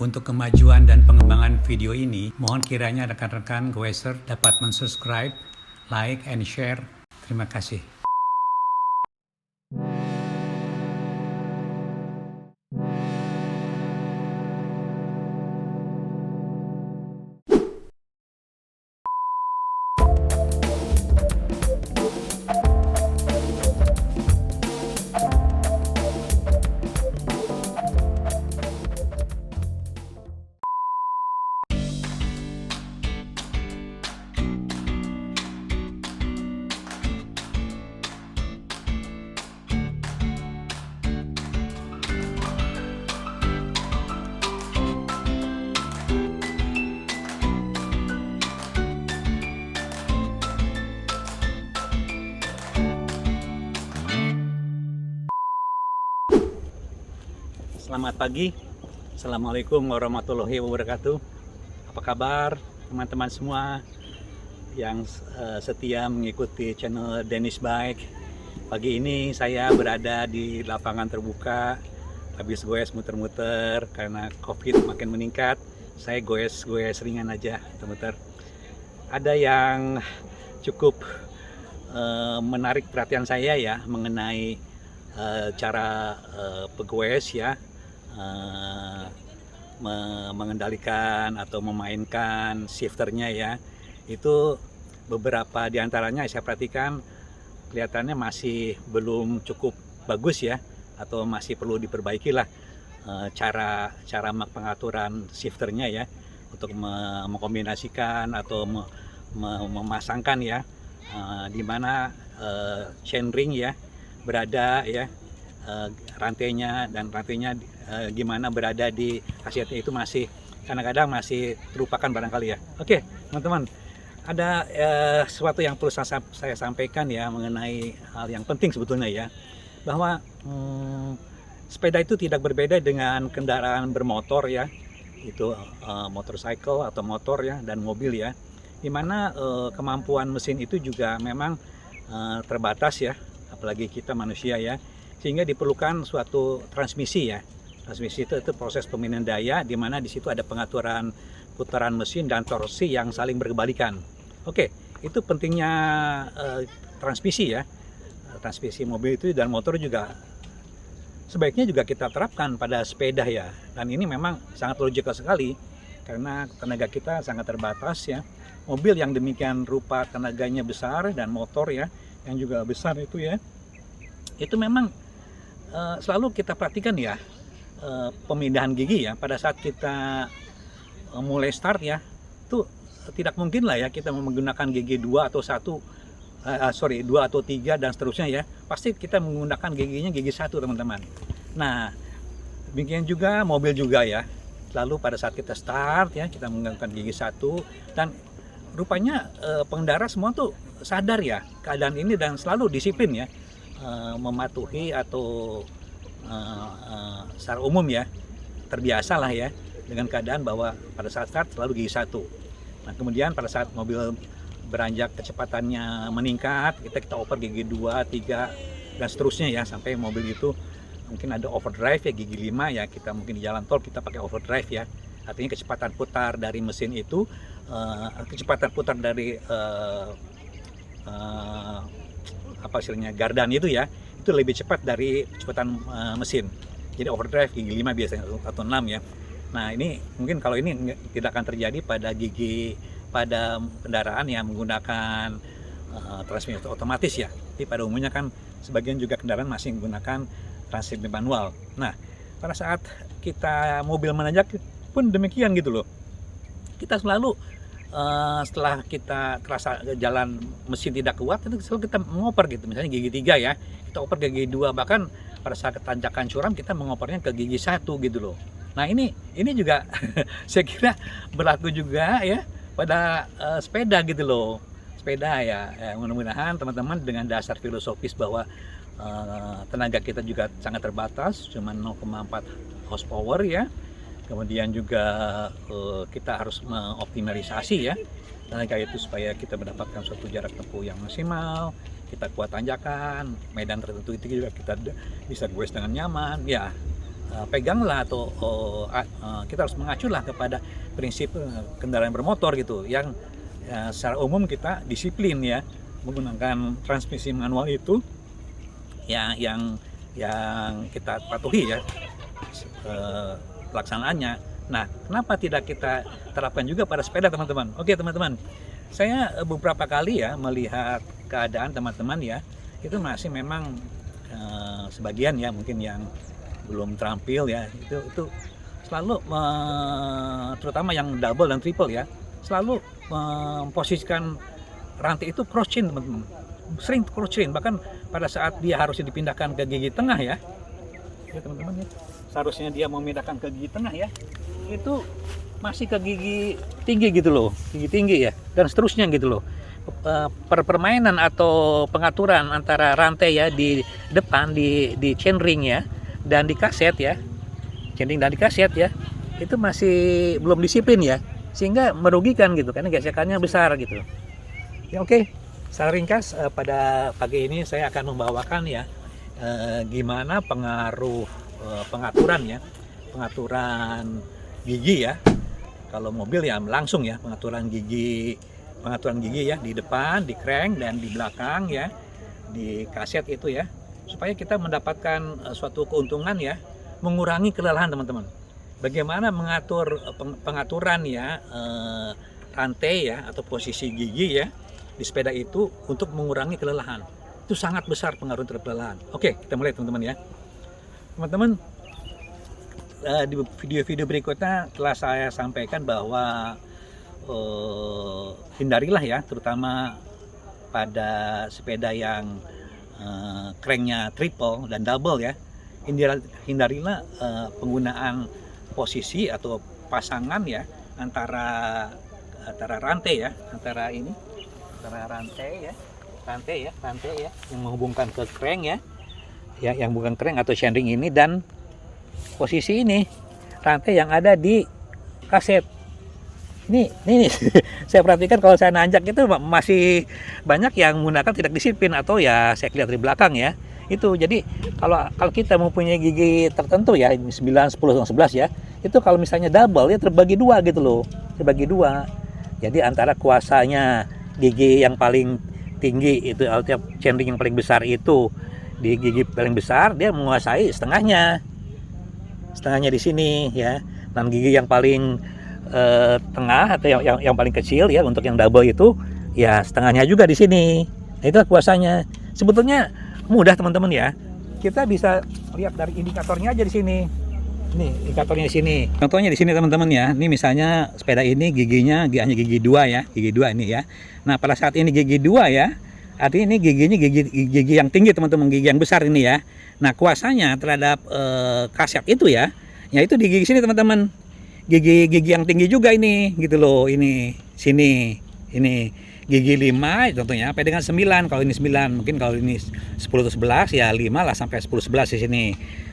Untuk kemajuan dan pengembangan video ini, mohon kiranya rekan-rekan goeser dapat mensubscribe, like, and share. Terima kasih. Selamat pagi, Assalamualaikum warahmatullahi wabarakatuh. Apa kabar teman-teman semua yang setia mengikuti channel Dennis Bike? Pagi ini saya berada di lapangan terbuka, habis goes muter-muter karena COVID makin meningkat. Saya goes ringan aja, muter-muter. Ada yang cukup menarik perhatian saya ya mengenai cara pegoes ya mengendalikan atau memainkan shifternya ya. Itu beberapa diantaranya saya perhatikan kelihatannya masih belum cukup bagus ya, atau masih perlu diperbaiki lah cara pengaturan shifternya ya, untuk mengkombinasikan atau memasangkan ya di mana chainring ya berada ya, rantainya gimana berada di kasetnya itu masih kadang-kadang masih terlupakan barangkali ya. Oke teman-teman, ada sesuatu yang perlu saya sampaikan ya mengenai hal yang penting sebetulnya ya, bahwa sepeda itu tidak berbeda dengan kendaraan bermotor ya, itu motorcycle atau motor ya, dan mobil ya, dimana kemampuan mesin itu juga memang terbatas ya, apalagi kita manusia ya, sehingga diperlukan suatu transmisi ya. Transmisi itu proses pemindaian daya, di mana di situ ada pengaturan putaran mesin dan torsi yang saling berkebalikan. Oke, itu pentingnya transmisi ya. Transmisi mobil itu dan motor juga sebaiknya juga kita terapkan pada sepeda ya. Dan ini memang sangat logikal sekali karena tenaga kita sangat terbatas ya. Mobil yang demikian rupa tenaganya besar dan motor ya yang juga besar itu ya, itu memang selalu kita perhatikan ya, pemindahan gigi ya pada saat kita mulai start ya, itu tidak mungkin lah ya kita menggunakan gigi 2 atau 2 atau 3 dan seterusnya ya, pasti kita menggunakan giginya gigi 1 teman-teman. Nah demikian juga mobil juga ya, lalu pada saat kita start ya kita menggunakan gigi 1, dan rupanya pengendara semua tuh sadar ya keadaan ini dan selalu disiplin ya, mematuhi atau secara umum ya terbiasa lah ya dengan keadaan bahwa pada saat start selalu gigi 1. Nah kemudian pada saat mobil beranjak kecepatannya meningkat, kita oper gigi 2, 3 dan seterusnya ya, sampai mobil itu mungkin ada overdrive ya, gigi 5 ya, kita mungkin di jalan tol kita pakai overdrive ya, artinya kecepatan putar dari mesin itu kecepatan putar dari apa istilahnya gardan itu ya, itu lebih cepat dari kecepatan mesin. Jadi overdrive gigi 5 biasanya atau 6 ya. Nah ini mungkin kalau ini tidak akan terjadi pada kendaraan yang menggunakan transmisi otomatis ya. Tapi pada umumnya kan sebagian juga kendaraan masih menggunakan transmisi manual. Nah pada saat kita mobil menanjak pun demikian gitu loh. Kita selalu setelah kita terasa jalan mesin tidak kuat, itu selalu kita mengoper gitu, misalnya gigi 3 ya, kita oper ke gigi 2, bahkan pada saat tanjakan curam kita mengopernya ke gigi 1 gitu loh. Nah ini juga saya kira berlaku juga ya pada sepeda gitu loh. Sepeda ya, mudah-mudahan teman-teman dengan dasar filosofis bahwa tenaga kita juga sangat terbatas, cuma 0,4 horsepower ya. Kemudian juga kita harus mengoptimalisasi ya tenaga itu supaya kita mendapatkan suatu jarak tempuh yang maksimal, kita kuat tanjakan, medan tertentu itu juga kita bisa goes dengan nyaman ya. peganglah atau kita harus mengaculah kepada prinsip kendaraan bermotor gitu, yang secara umum kita disiplin ya menggunakan transmisi manual itu ya, yang kita patuhi ya pelaksanaannya. Nah, kenapa tidak kita terapkan juga pada sepeda, teman-teman? Oke, teman-teman, saya beberapa kali ya melihat keadaan teman-teman ya, itu masih memang sebagian ya mungkin yang belum terampil ya, itu selalu terutama yang double dan triple ya, selalu memposisikan rantai itu cross chain, teman-teman. Sering cross chain, bahkan pada saat dia harusnya dipindahkan ke gigi tengah ya, teman-teman ya, seharusnya dia memindahkan ke gigi tengah ya, itu masih ke gigi tinggi gitu loh, gigi tinggi ya, dan seterusnya gitu loh. Permainan atau pengaturan antara rantai ya di depan di chainring ya dan di kaset ya, chainring dan di kaset ya, itu masih belum disiplin ya, sehingga merugikan gitu karena gesekannya besar gitu ya. Oke, secara ringkas pada pagi ini saya akan membawakan ya gimana pengaruh pengaturan pengaturan gigi ya. Kalau mobil ya langsung ya pengaturan gigi ya di depan, di crank dan di belakang ya, di kaset itu ya, supaya kita mendapatkan suatu keuntungan ya, mengurangi kelelahan, teman-teman. Bagaimana mengatur pengaturan ya rantai ya atau posisi gigi ya di sepeda itu untuk mengurangi kelelahan. Itu sangat besar pengaruh terhadap kelelahan. Oke, kita mulai, teman-teman ya. Teman-teman, di video-video berikutnya telah saya sampaikan bahwa hindarilah ya, terutama pada sepeda yang cranknya triple dan double ya, hindarilah penggunaan posisi atau pasangan ya antara rantai ya, antara rantai ya yang menghubungkan ke crank ya, yang bukan crank atau chainring ini, dan posisi ini rantai yang ada di kaset. Ini saya perhatikan kalau saya nanjak itu masih banyak yang menggunakan tidak disiplin, atau ya saya lihat dari belakang ya. Itu jadi kalau kita mempunyai gigi tertentu ya 9, 10, 11 ya, itu kalau misalnya double ya terbagi dua gitu loh. Terbagi dua. Jadi antara kuasanya gigi yang paling tinggi itu, artinya chainring yang paling besar itu di gigi paling besar, dia menguasai setengahnya di sini ya. Dan gigi yang paling tengah atau yang paling kecil ya untuk yang double itu ya setengahnya juga di sini. Nah, itu kuasanya. Sebetulnya mudah, teman-teman ya. Kita bisa lihat dari indikatornya aja di sini. Nih, indikatornya di sini. Contohnya di sini, teman-teman ya. Ini misalnya sepeda ini giginya hanya gigi 2 ya, gigi 2 ini ya. Nah, pada saat ini gigi 2 ya, artinya ini giginya gigi yang tinggi, teman-teman, gigi yang besar ini ya. Nah, kuasanya terhadap kaset itu ya itu di gigi sini, teman-teman. Gigi yang tinggi juga ini gitu loh, ini sini, ini gigi 5 contohnya sampai dengan 9. Kalau ini 9, mungkin kalau ini 10 atau 11 ya 5 lah sampai 10 11 di sini.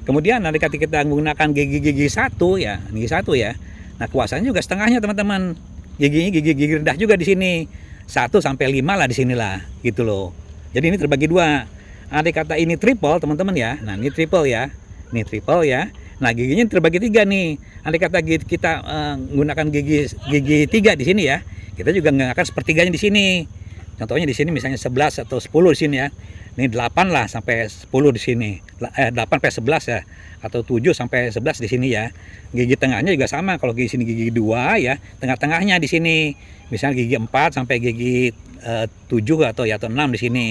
Kemudian nanti ketika kita menggunakan gigi 1 ya, gigi 1 ya. Nah, kuasanya juga setengahnya, teman-teman. Gigi rendah juga di sini. 1 sampai 5 lah di sinilah gitu loh. Jadi ini terbagi dua. Andai kata ini triple, teman-teman ya. Nah, ini triple ya. Ini triple ya. Nah, giginya terbagi 3 nih. Andai kata kita menggunakan gigi 3 di sini ya, kita juga menggunakan sepertiganya di sini. Contohnya di sini misalnya 11 atau 10 di sini ya. Ini 8 lah sampai 10 di sini. 8 sampai 11 ya, atau 7 sampai 11 di sini ya. Gigi tengahnya juga sama. Kalau gigi sini gigi 2 ya, tengah-tengahnya di sini. Misalnya gigi 4 sampai gigi 7 atau 6 di sini.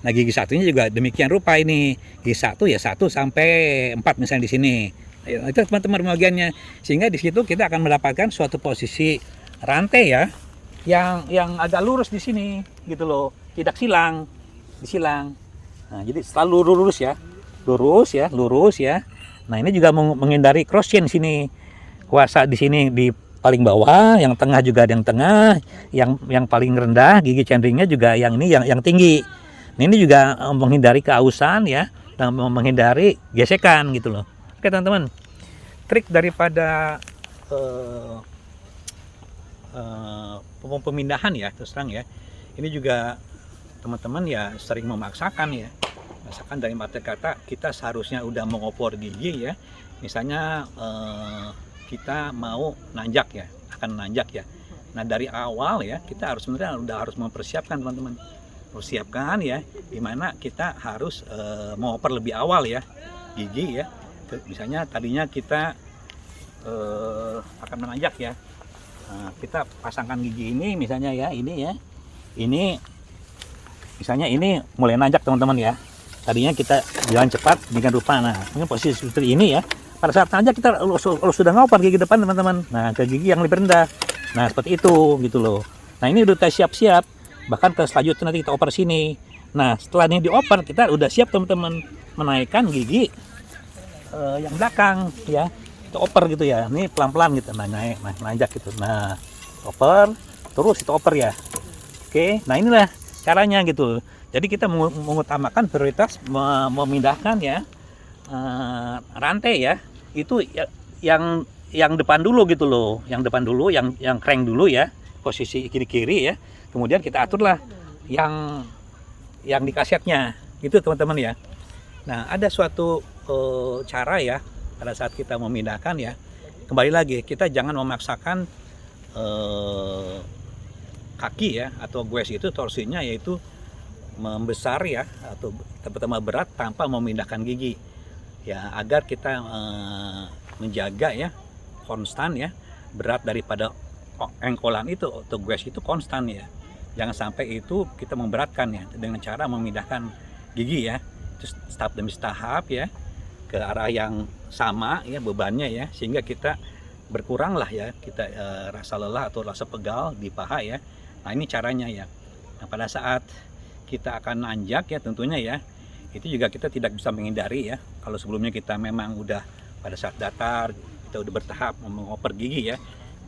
Nah, gigi satunya juga demikian rupa ini. Gigi 1 ya 1 sampai 4 misalnya di sini. Nah, itu teman-teman pembagiannya. Sehingga di situ kita akan mendapatkan suatu posisi rantai ya yang agak lurus di sini gitu loh, tidak disilang. Nah, jadi selalu lurus ya. Nah, ini juga menghindari cross chain sini. Kuasa di sini di paling bawah, yang tengah juga ada yang tengah, yang paling rendah gigi chainringnya juga yang ini yang tinggi. Nah, ini juga menghindari keausan ya, dan menghindari gesekan gitu loh. Oke, teman-teman, trik daripada pemindahan ya, terus terang ya, ini juga teman-teman ya sering memaksakan ya. Misalkan dari arti kata kita seharusnya udah mengopor gigi ya, misalnya kita mau nanjak ya, akan nanjak ya. Nah dari awal ya kita harus sebenarnya udah harus mempersiapkan teman-teman, persiapkan ya, dimana kita harus mengoper lebih awal ya gigi ya. Misalnya tadinya kita akan menanjak ya, nah, kita pasangkan gigi ini misalnya ya, ini misalnya ini mulai nanjak teman-teman ya. Tadinya kita jalan cepat dengan rupa, nah ini posisi seperti ini ya. Pada saat nanjak kita sudah ngoper gigi depan teman-teman, nah ke gigi yang lebih rendah. Nah seperti itu gitu loh. Nah ini udah kita siap-siap, bahkan ke selanjutnya nanti kita oper sini. Nah setelah ini dioper kita udah siap teman-teman menaikkan gigi yang belakang ya. Kita oper gitu ya, ini pelan-pelan gitu, nah naik, nah nanjak gitu. Nah oper, terus kita oper ya. Oke, nah inilah caranya gitu. Jadi kita mengutamakan prioritas memindahkan ya rantai ya. Itu yang depan dulu gitu loh, yang depan dulu, yang crank dulu ya, posisi kiri-kiri ya. Kemudian kita aturlah yang di kasetnya, gitu teman-teman ya. Nah ada suatu cara ya pada saat kita memindahkan ya. Kembali lagi kita jangan memaksakan kaki ya atau gues itu torsinya yaitu membesar ya atau tambah berat tanpa memindahkan gigi ya, agar kita menjaga ya konstan ya berat daripada engkolan itu atau gues itu konstan ya. Jangan sampai itu kita memberatkan ya dengan cara memindahkan gigi ya, terus tahap demi tahap ya ke arah yang sama ya bebannya ya, sehingga kita berkurang lah ya kita rasa lelah atau rasa pegal di paha ya. Nah ini caranya ya. Nah pada saat kita akan nanjak ya tentunya ya, itu juga kita tidak bisa menghindari ya. Kalau sebelumnya kita memang udah pada saat datar kita udah bertahap mengoper gigi ya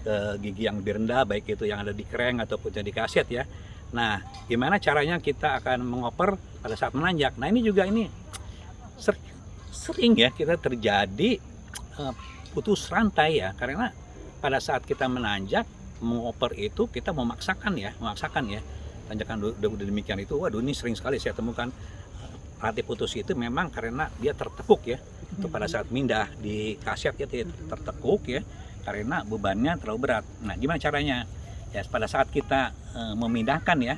ke gigi yang lebih rendah, baik itu yang ada di crank ataupun yang di kaset ya. Nah gimana caranya kita akan mengoper pada saat menanjak. Nah ini juga ini sering ya kita terjadi putus rantai ya, karena pada saat kita menanjak mengoper itu kita memaksakan ya tanjakan demikian itu. Waduh ini sering sekali saya temukan rantai putus itu memang karena dia tertekuk ya. Itu pada saat mindah di kaset ya tertekuk ya karena bebannya terlalu berat. Nah gimana caranya ya pada saat kita memindahkan ya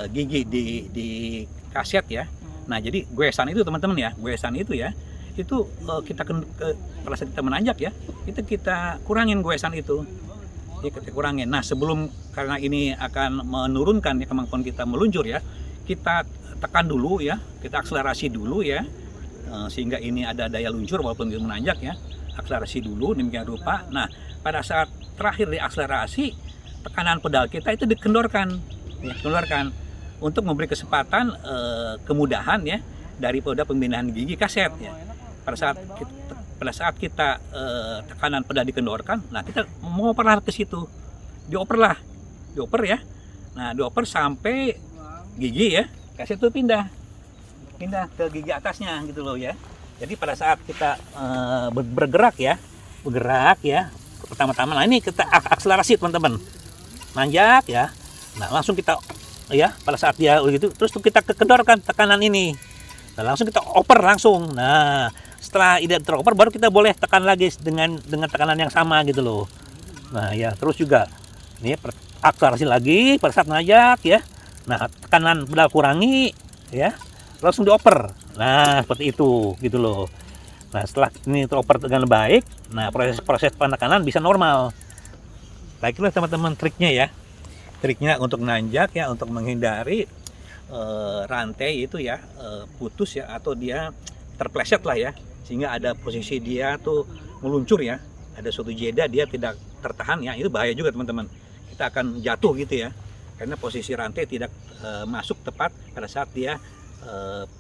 gigi di kaset ya. Nah jadi goesan itu teman-teman ya, goesan itu ya itu kita pada saat kita menanjak ya itu kita kurangin goesan itu ya, kita kurangin. Nah sebelum karena ini akan menurunkan ya kemampuan kita meluncur ya, kita tekan dulu ya, kita akselerasi dulu ya, sehingga ini ada daya luncur walaupun kita menanjak ya, akselerasi dulu demikian rupa. Nah pada saat terakhir di akselerasi tekanan pedal kita itu dikendorkan ya, kendorkan untuk memberi kesempatan kemudahan ya daripada pemindahan gigi kaset ya. Pada saat kita tekanan pedal dikendorkan, nah kita mau operlah ke situ, dioper ya. Nah dioper sampai gigi ya kaset itu pindah ke gigi atasnya gitu loh ya. Jadi pada saat kita bergerak ya pertama-tama, nah ini kita akselerasi teman-teman, nanjak ya. Nah langsung kita ya pada saat dia begitu terus kita kendorkan tekanan ini, nah langsung kita oper langsung. Nah setelah ide teroper baru kita boleh tekan lagi dengan tekanan yang sama gitu loh. Nah ya terus juga ini akselerasi lagi pada saat nanjak ya. Nah tekanan pedal kurangi ya, langsung dioper. Nah seperti itu gitu loh. Nah setelah ini teroper dengan baik, nah proses penekanan bisa normal. Baiklah teman-teman triknya ya, triknya untuk nanjak ya, untuk menghindari rantai itu ya putus ya atau dia terpleset lah ya, sehingga ada posisi dia tuh meluncur ya, ada suatu jeda dia tidak tertahan ya, itu bahaya juga teman-teman. Kita akan jatuh gitu ya, karena posisi rantai tidak masuk tepat pada saat dia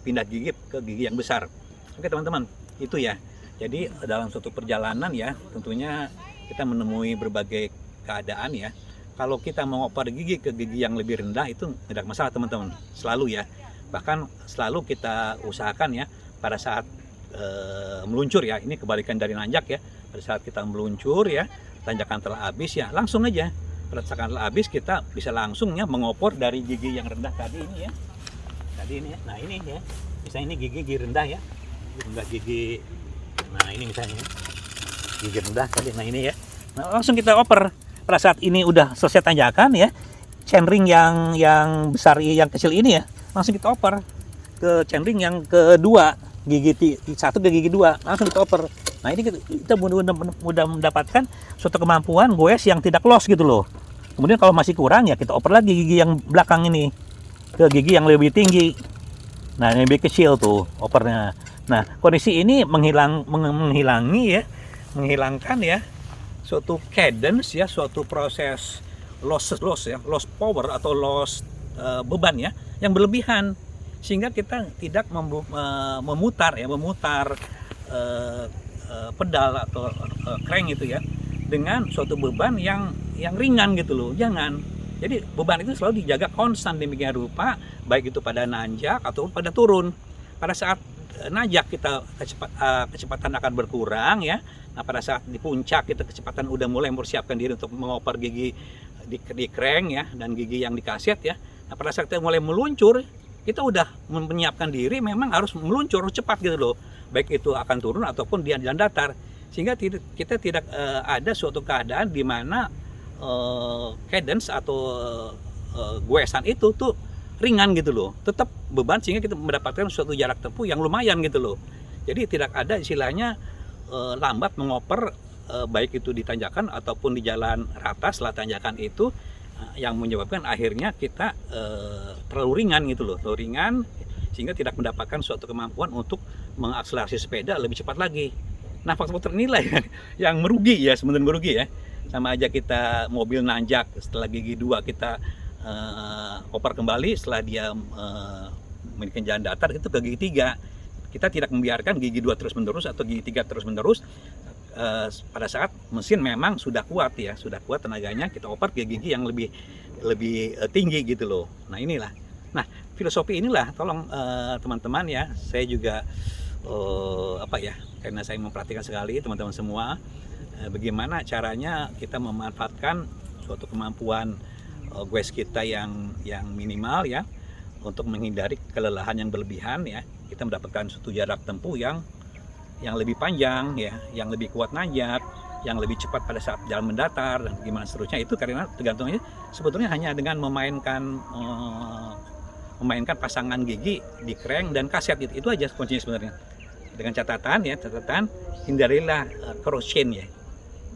pindah gigi ke gigi yang besar. Oke teman-teman, itu ya. Jadi dalam suatu perjalanan ya, tentunya kita menemui berbagai keadaan ya. Kalau kita mengoper gigi ke gigi yang lebih rendah itu tidak masalah teman-teman, selalu ya. Bahkan selalu kita usahakan ya pada saat meluncur ya, ini kebalikan dari nanjak ya. Pada saat kita meluncur ya, tanjakan telah habis ya, langsung aja pada saat telah habis kita bisa langsung ya mengopor dari gigi yang rendah tadi ini ya. Tadi ini ya, nah ini ya, misalnya ini gigi rendah ya, rendah gigi Nah ini misalnya gigi rendah tadi. Nah ini ya. Nah, langsung kita oper. Pada saat ini udah selesai tanjakan ya, chainring yang besar yang kecil ini ya, langsung kita oper ke chainring yang kedua, gigi 1 ke gigi 2, langsung kita oper. Nah ini kita mudah mendapatkan suatu kemampuan goes yang tidak loss gitu loh. Kemudian kalau masih kurang ya kita oper lagi gigi yang belakang ini ke gigi yang lebih tinggi. Nah yang lebih kecil tuh opernya. Nah kondisi ini menghilangkan ya suatu cadence ya, suatu proses loss power atau loss beban ya yang berlebihan, sehingga kita tidak memutar pedal atau crank itu ya dengan suatu beban yang ringan gitu loh. Jangan. Jadi beban itu selalu dijaga konstan demikian rupa, baik itu pada nanjak atau pada turun. Pada saat nanjak kita kecepatan akan berkurang ya. Nah pada saat di puncak kita kecepatan udah mulai mempersiapkan diri untuk mengoper gigi di crank ya dan gigi yang di kaset ya. Nah pada saat kita mulai meluncur, kita udah menyiapkan diri memang harus meluncur cepat gitu loh. Baik itu akan turun ataupun di jalan datar. Sehingga kita tidak ada suatu keadaan di mana cadence atau goesan itu tuh ringan gitu loh. Tetap beban sehingga kita mendapatkan suatu jarak tempuh yang lumayan gitu loh. Jadi tidak ada istilahnya lambat mengoper baik itu di tanjakan ataupun di jalan rata setelah tanjakan itu yang menyebabkan akhirnya kita terlalu ringan gitu loh, terlalu ringan sehingga tidak mendapatkan suatu kemampuan untuk mengakselerasi sepeda lebih cepat lagi. Nah faktor inilah yang merugi ya, sebenarnya merugi ya. Sama aja kita mobil nanjak setelah gigi 2 kita oper kembali setelah dia memiliki jalan datar itu ke gigi 3. Kita tidak membiarkan gigi 2 terus menerus atau gigi 3 terus menerus pada saat mesin memang sudah kuat ya, sudah kuat tenaganya, kita oper ke gigi yang lebih tinggi gitu loh. Nah inilah, nah filosofi inilah tolong teman-teman ya, saya juga karena saya memperhatikan sekali teman-teman semua bagaimana caranya kita memanfaatkan suatu kemampuan goes kita yang minimal ya untuk menghindari kelelahan yang berlebihan ya. Kita mendapatkan suatu jarak tempuh yang lebih panjang ya, yang lebih kuat nanjak, yang lebih cepat pada saat jalan mendatar dan gimana seterusnya. Itu karena tergantungnya sebetulnya hanya dengan memainkan pasangan gigi di crank dan kaset itu aja kuncinya sebenarnya. Dengan catatan hindarilah cross chain ya,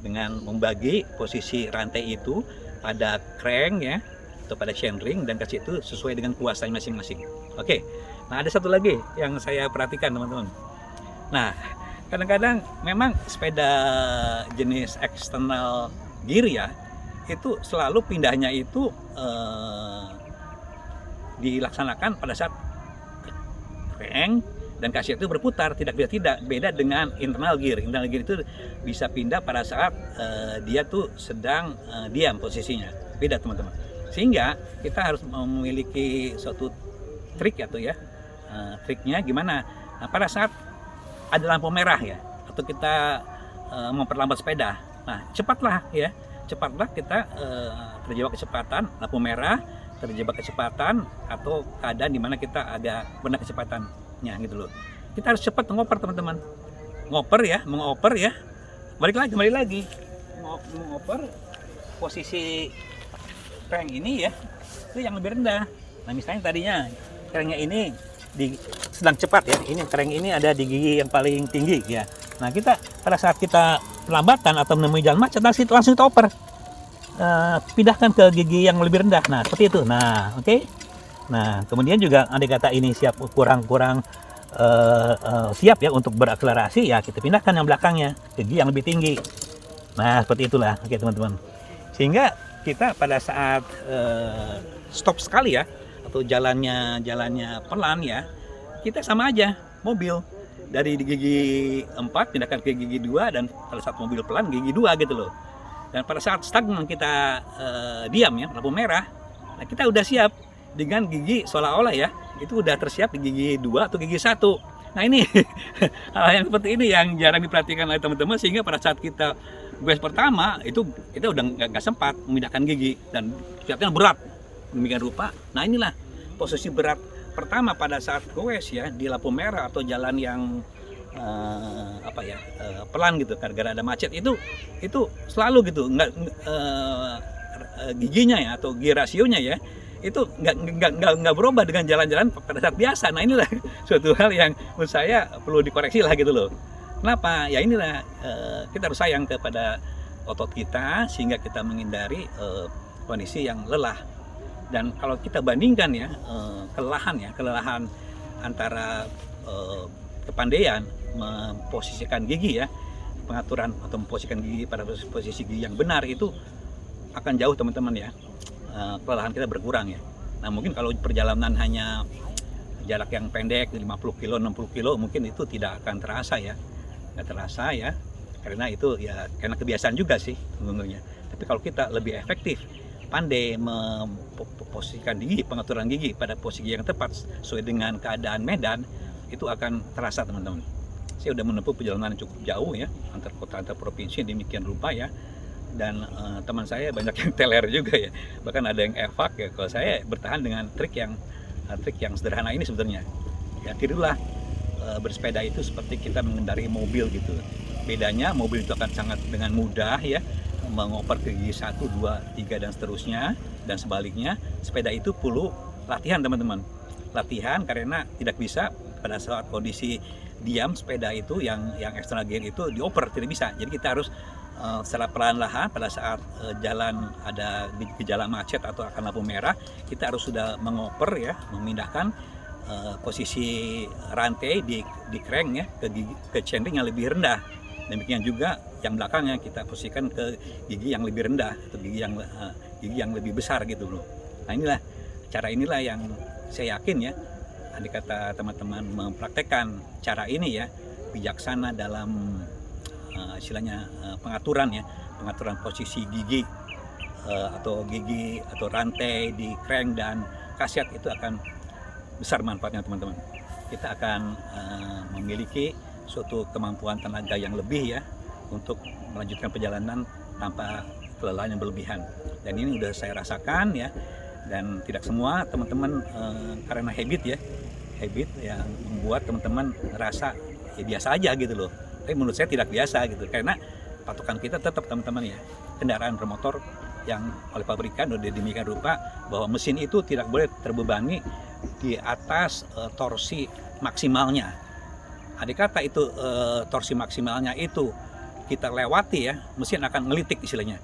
dengan membagi posisi rantai itu pada crank ya atau pada chainring dan kaset itu sesuai dengan kuasanya masing-masing. Oke. Nah ada satu lagi yang saya perhatikan teman-teman. Nah kadang-kadang memang sepeda jenis external gear ya itu selalu pindahnya itu dilaksanakan pada saat crank dan kaset itu berputar, tidak beda dengan internal gear. Internal gear itu bisa pindah pada saat dia tuh sedang diam posisinya, beda teman-teman. Sehingga kita harus memiliki suatu trik atau ya triknya gimana. Nah pada saat ada lampu merah ya atau kita memperlambat sepeda, nah cepatlah kita terjebak kecepatan lampu merah, terjebak kecepatan atau keadaan dimana kita ada benar kecepatannya gitu loh. Kita harus cepat mengoper teman-teman, mengoper ya balik lagi mengoper posisi crank ini ya itu yang lebih rendah. Nah misalnya tadinya cranknya ini sedang cepat ya, ini crank ini ada di gigi yang paling tinggi ya. Nah kita pada saat kita perlambatan atau menemui jalan macet langsung kita oper, pindahkan ke gigi yang lebih rendah. Nah seperti itu. Nah oke. Nah kemudian juga andai kata ini kurang siap ya untuk berakselerasi ya kita pindahkan yang belakangnya ke gigi yang lebih tinggi. Nah seperti itulah. Oke teman-teman. Sehingga kita pada saat stop sekali ya atau jalannya pelan ya, kita sama aja mobil dari gigi 4 pindahkan ke gigi 2 dan pada saat mobil pelan gigi 2 gitu loh. Dan pada saat stagnan kita diam ya lampu merah, nah kita udah siap dengan gigi seolah-olah ya itu udah tersiap di gigi 2 atau gigi 1. Nah ini hal yang seperti ini yang jarang diperhatikan oleh teman-teman, sehingga pada saat kita goes pertama itu kita udah nggak sempat memindahkan gigi dan siapnya berat demikian rupa. Nah inilah posisi berat pertama pada saat goes ya di lampu merah atau jalan yang pelan gitu gara-gara ada macet, itu selalu gitu, giginya ya atau gigi rasionya ya itu nggak berubah dengan jalan-jalan pada saat biasa. Nah inilah suatu hal yang menurut saya perlu dikoreksi lah gitu loh. Kenapa? Ya inilah kita harus sayang kepada otot kita sehingga kita menghindari kondisi yang lelah. Dan kalau kita bandingkan ya kelelahan antara kepandaian memposisikan gigi ya, pengaturan atau memposisikan gigi pada posisi gigi yang benar itu akan jauh teman-teman ya. Kelelahan kita berkurang ya. Nah mungkin kalau perjalanan hanya jarak yang pendek 50 kilo 60 kilo mungkin itu tidak akan terasa ya, nggak terasa ya, karena itu ya karena kebiasaan juga sih tentunya. Tapi kalau kita lebih efektif, pandai memposisikan gigi, pengaturan gigi pada posisi yang tepat sesuai dengan keadaan medan, itu akan terasa teman-teman. Saya udah menempuh perjalanan cukup jauh ya, antar kota antar provinsi demikian rupa ya. Dan teman saya banyak yang teler juga ya, bahkan ada yang evak ya. Kalau saya bertahan dengan trik yang sederhana ini sebenarnya ya, tirulah bersepeda itu seperti kita mengendarai mobil gitu. Bedanya mobil itu akan sangat dengan mudah ya mengoper ke gigi 1, 2, 3 dan seterusnya, dan sebaliknya sepeda itu perlu latihan teman-teman, latihan karena tidak bisa pada saat kondisi diam sepeda itu yang external gear itu dioper, tidak bisa. Jadi kita harus secara perlahan-lahan pada saat jalan ada gejala macet atau akan lampu merah, kita harus sudah mengoper ya, memindahkan posisi rantai di crank ya ke centering yang lebih rendah. Demikian juga yang belakangnya kita posisikan ke gigi yang lebih rendah atau gigi yang lebih besar gitu loh. Nah inilah cara yang saya yakin ya, andai kata teman-teman mempraktekkan cara ini ya, bijaksana dalam istilahnya pengaturan posisi gigi atau rantai di crank dan kasiat, itu akan besar manfaatnya teman-teman. Kita akan memiliki suatu kemampuan tenaga yang lebih ya untuk melanjutkan perjalanan tanpa kelelahan yang berlebihan. Dan ini udah saya rasakan ya, dan tidak semua teman-teman karena habit yang membuat teman-teman merasa ya biasa aja gitu loh. Tapi menurut saya tidak biasa gitu, karena patokan kita tetap teman-teman ya, kendaraan bermotor yang oleh pabrikan udah demikian rupa bahwa mesin itu tidak boleh terbebani di atas torsi maksimalnya. Andai kata itu torsi maksimalnya itu kita lewati ya, mesin akan ngelitik istilahnya,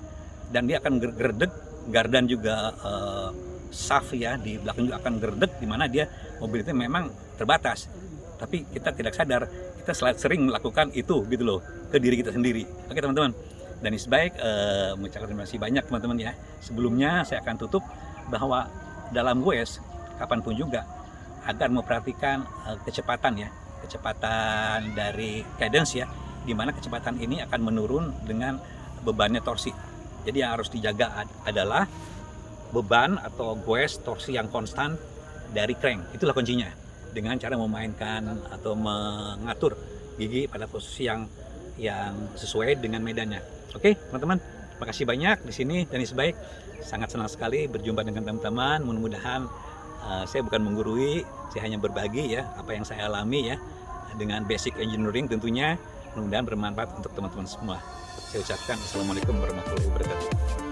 dan dia akan gerdek, gardan juga shaft ya di belakang juga akan gerdek, di mana dia mobil itu memang terbatas, tapi kita tidak sadar kita sering melakukan itu gitu loh ke diri kita sendiri. Oke teman-teman, dan sebaik mengucapkan terima kasih banyak teman-teman ya. Sebelumnya saya akan tutup bahwa dalam goes kapanpun juga agar memperhatikan kecepatan dari cadence ya, di mana kecepatan ini akan menurun dengan bebannya torsi. Jadi yang harus dijaga adalah beban atau goes torsi yang konstan dari crank. Itulah kuncinya, dengan cara memainkan atau mengatur gigi pada posisi yang sesuai dengan medannya. Oke teman-teman, terima kasih banyak di sini. Dan sebaik sangat senang sekali berjumpa dengan teman-teman. Mudah-mudahan saya bukan menggurui, saya hanya berbagi ya apa yang saya alami ya dengan basic engineering tentunya. Mudah-mudahan bermanfaat untuk teman-teman semua. Saya ucapkan assalamualaikum warahmatullahi wabarakatuh.